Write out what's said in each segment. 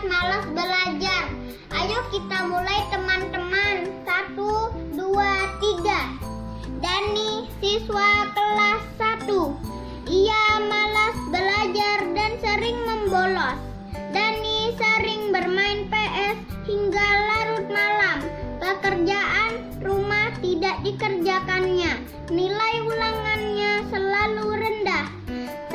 malas belajar. Ayo kita mulai teman-teman. 1, 2, 3. Dani, siswa kelas 1. Ia malas belajar dan sering membolos. Dani sering bermain PS hingga larut malam. Pekerjaan rumah tidak dikerjakannya. Nilai ulangannya selalu rendah.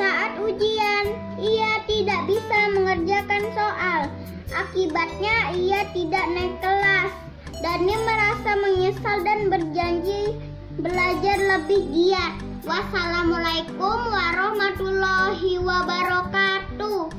Saat ujian, ia tidak bisa mengerjakan soal. Akibatnya ia tidak naik kelas. Dani merasa menyesal dan berjanji belajar lebih giat. Wassalamualaikum warahmatullahi wabarakatuh.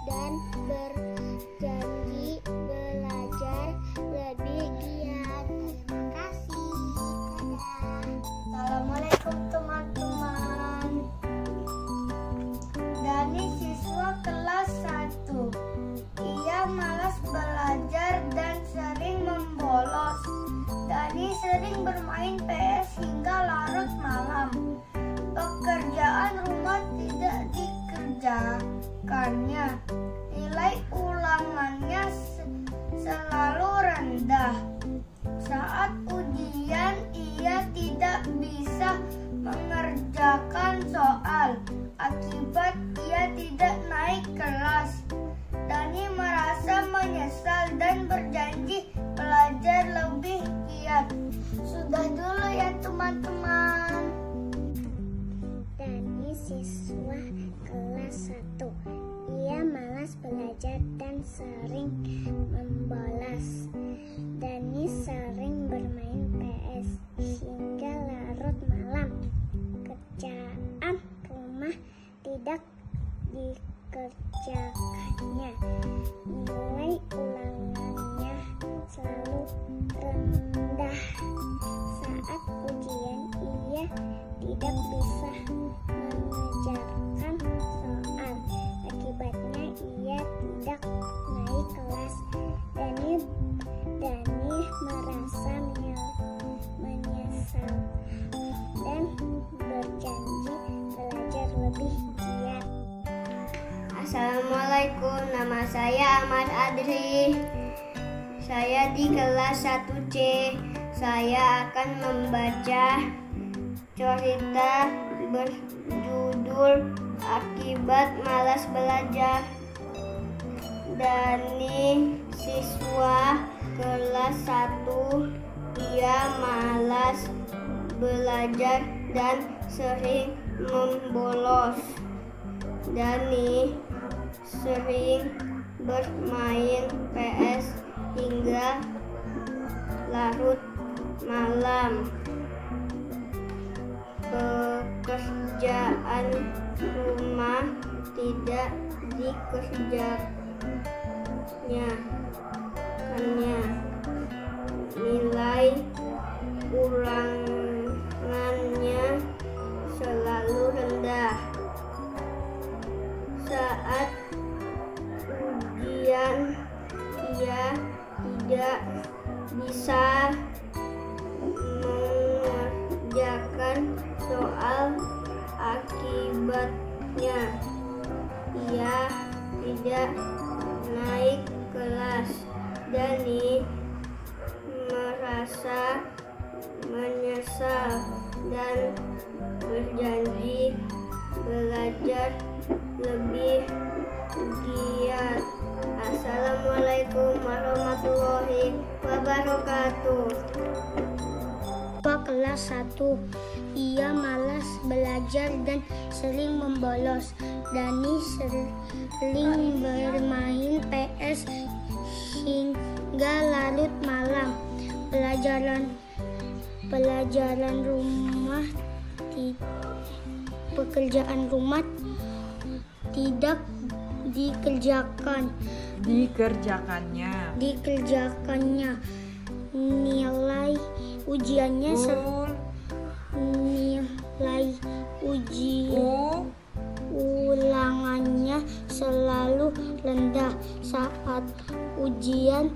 Dan berjanji belajar lebih giat. Terima kasih. Assalamualaikum teman-teman. Dani siswa kelas 1. Ia malas belajar dan sering membolos. Dani sering bermain PS hingga larut malam. Pekerjaan rumah tidak dikerjakannya. Nilai ulangannya selalu rendah. Saat ujian ia tidak bisa mengerjakan soal. Akibat ia tidak naik kelas. Dani merasa menyesal dan berjanji belajar lebih giat. Sudah dulu ya teman-teman. Dani siswa kelas 1. Ia malas belajar dan sering membolos. Dani sering bermain PS hingga larut malam. Kerjaan rumah tidak dikerjakannya. Nilai ulangannya selalu rendah. Saat ujian ia tidak bisa mengerjakan soal. Akibatnya ia tidak naik kelas. Dani merasa menyesal dan berjanji belajar lebih giat. Assalamualaikum, nama saya Ahmad Adri. Saya di kelas 1C. Saya akan membaca cerita berjudul Akibat Malas Belajar. Dani siswa kelas 1. Ia malas belajar dan sering membolos. Dani sering bermain PS hingga larut malam. Pekerjaan rumah tidak dikerjakannya. Nilai ulangannya selalu rendah. Saat ujian ia tidak bisa mengerjakan soal. Akibatnya ia tidak naik kelas. Dani merasa menyesal dan berjanji belajar lebih giat. Assalamualaikum warahmatullahi wabarakatuh. kelas 1. Ia malas belajar dan sering membolos. Dani sering bermain PS hingga larut malam. Pekerjaan rumah tidak dikerjakannya. Nilai ulangannya selalu rendah. Saat ujian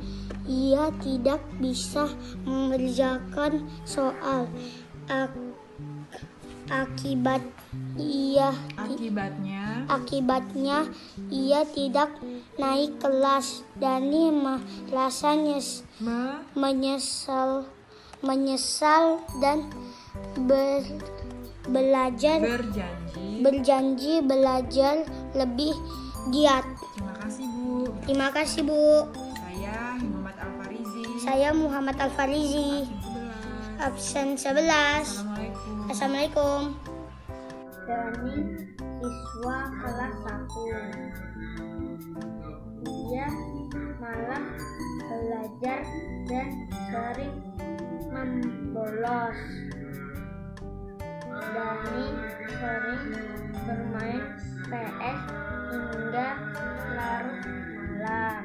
ia tidak bisa mengerjakan soal. Akibatnya ia tidak naik kelas. Dani merasa menyesal dan berjanji belajar lebih giat. Terima kasih, Bu. Saya Muhammad Al-Farizi. Absen 11. Assalamualaikum. Dani siswa kelas 1. Ia malah belajar dan sering membolos. Dani sering bermain PS hingga larut malam.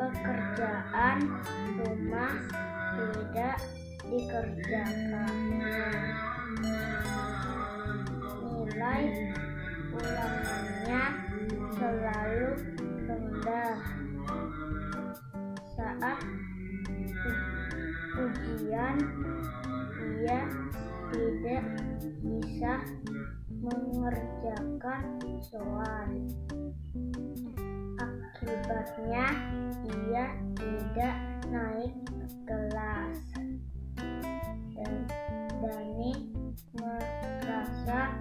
Pekerjaan rumah tidak dikerjakannya. Nilai ulangannya selalu rendah. Saat ujian ia tidak bisa mengerjakan soal. Akibatnya ia tidak naik kelas. Dan Dani merasa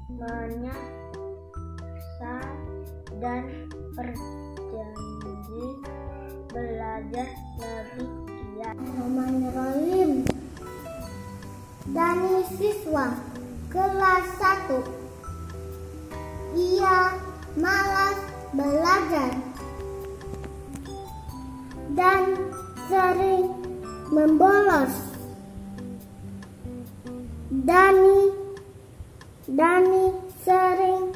menyesal dan berjanji belajar lebih giat. Bismillahirrahmanirrahim. Dani siswa kelas 1. Ia malas belajar dan sering membolos. Dani sering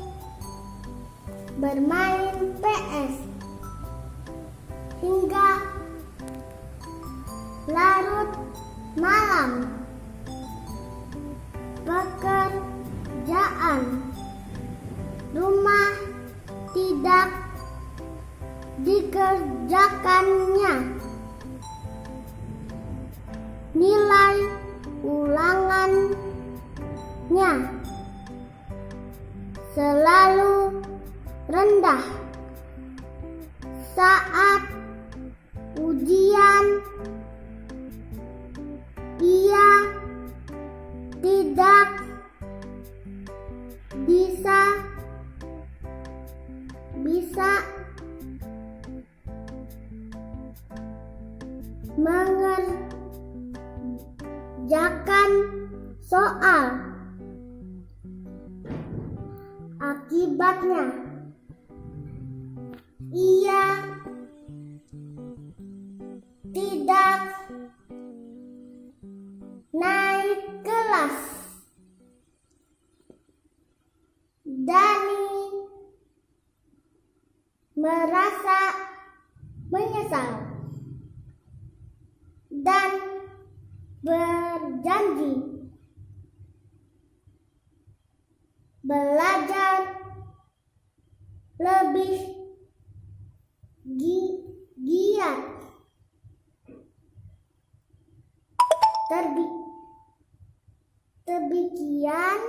bermain PS hingga larut malam. Pekerjaan rumah tidak dikerjakannya. Nilai ulangannya selalu rendah. Saat ujian ia tidak bisa mengerjakan soal. Akibatnya ia tidak naik kelas. Dani merasa menyesal dan berjanji belajar lebih giat. Demikian.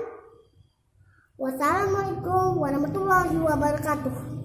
Wassalamualaikum warahmatullahi wabarakatuh.